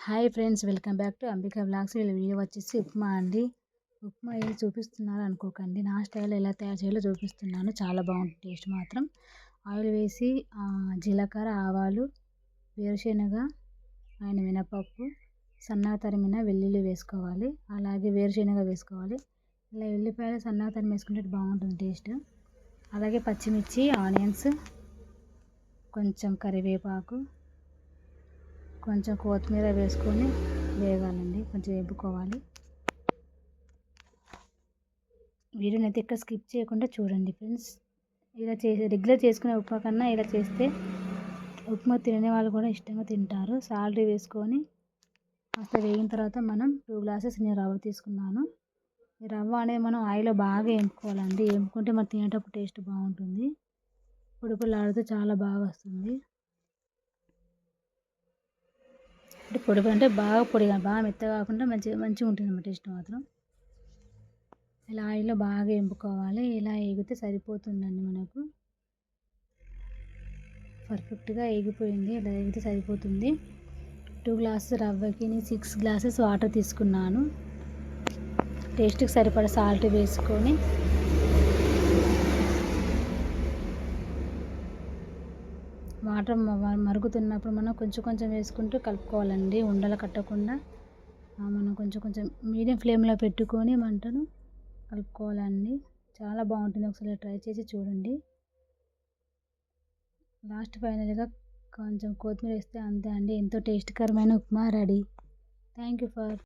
Hi friends, welcome back to Ambika blogs. వీళ్ళ video వచ్చేసి ఉప్మా అండి. ఉప్మా ఏది చూపిస్తున్నారు అనుకోకండి, నా స్టైల్లో ఎలా తయారు చేయాలో చూపిస్తున్నాను. చాలా బాగుంటుంది టేస్ట్ మాత్రం. ఆయిల్ వేసి జీలకర్ర, ఆవాలు, వేరుశెనగ అండ్ మినపప్పు, సన్నగా తరిమిన వెల్లుల్లి వేసుకోవాలి. అలాగే వేరుశెనగ వేసుకోవాలి. ఇలా ఎల్లిపాయలు సన్నగా తరిమి వేసుకుంటే బాగుంటుంది టేస్ట్. అలాగే పచ్చిమిర్చి, ఆనియన్స్, కొంచెం కరివేపాకు, కొంచెం కొత్తిమీర వేసుకొని వేగాలండి, కొంచెం వేపుకోవాలి. వీడియోని అయితే ఇక్కడ స్కిప్ చేయకుండా చూడండి ఫ్రెండ్స్. ఇలా చేసి రెగ్యులర్ చేసుకునే ఉప్మా కన్నా ఇలా చేస్తే ఉప్మా తినే వాళ్ళు కూడా ఇష్టంగా తింటారు. సాల్ట్ వేసుకొని కాస్త వేగిన తర్వాత మనం 2 గ్లాసెస్ నేను రవ్వ తీసుకున్నాను. ఈ రవ్వ అనేది మనం ఆయిల్లో బాగా వేపుకోవాలండి. వేపుకుంటే మనం తినేటప్పుడు టేస్ట్ బాగుంటుంది. పొడి పొడిలాడుతూ చాలా బాగా వస్తుంది. పొడి అంటే బాగా పొడిగా, బాగా మెత్తగా కాకుండా మంచిగా ఉంటుంది అన్నమాట టేస్ట్ మాత్రం. ఇలా ఆయిల్లో బాగా వేపుకోవాలి. ఇలా వేగితే సరిపోతుందండి మనకు. పర్ఫెక్ట్గా వేగిపోయింది. ఇలా వేగితే సరిపోతుంది. 2 గ్లాసెస్ రవ్వకి నేను 6 గ్లాసెస్ వాటర్ తీసుకున్నాను. టేస్ట్కి సరిపడా సాల్ట్ వేసుకొని వాటర్ మరుగుతున్నప్పుడు మనం కొంచెం వేసుకుంటూ కలుపుకోవాలండి. ఉండలు కట్టకుండా మనం కొంచెం మీడియం ఫ్లేమ్లో పెట్టుకొని మంటను కలుపుకోవాలండి. చాలా బాగుంటుంది. ఒకసారి ట్రై చేసి చూడండి. లాస్ట్ ఫైనల్గా కొంచెం కొత్తిమీర వేస్తే అంతే అండి, ఎంతో టేస్ట్కరమైన upma ready. Thank you for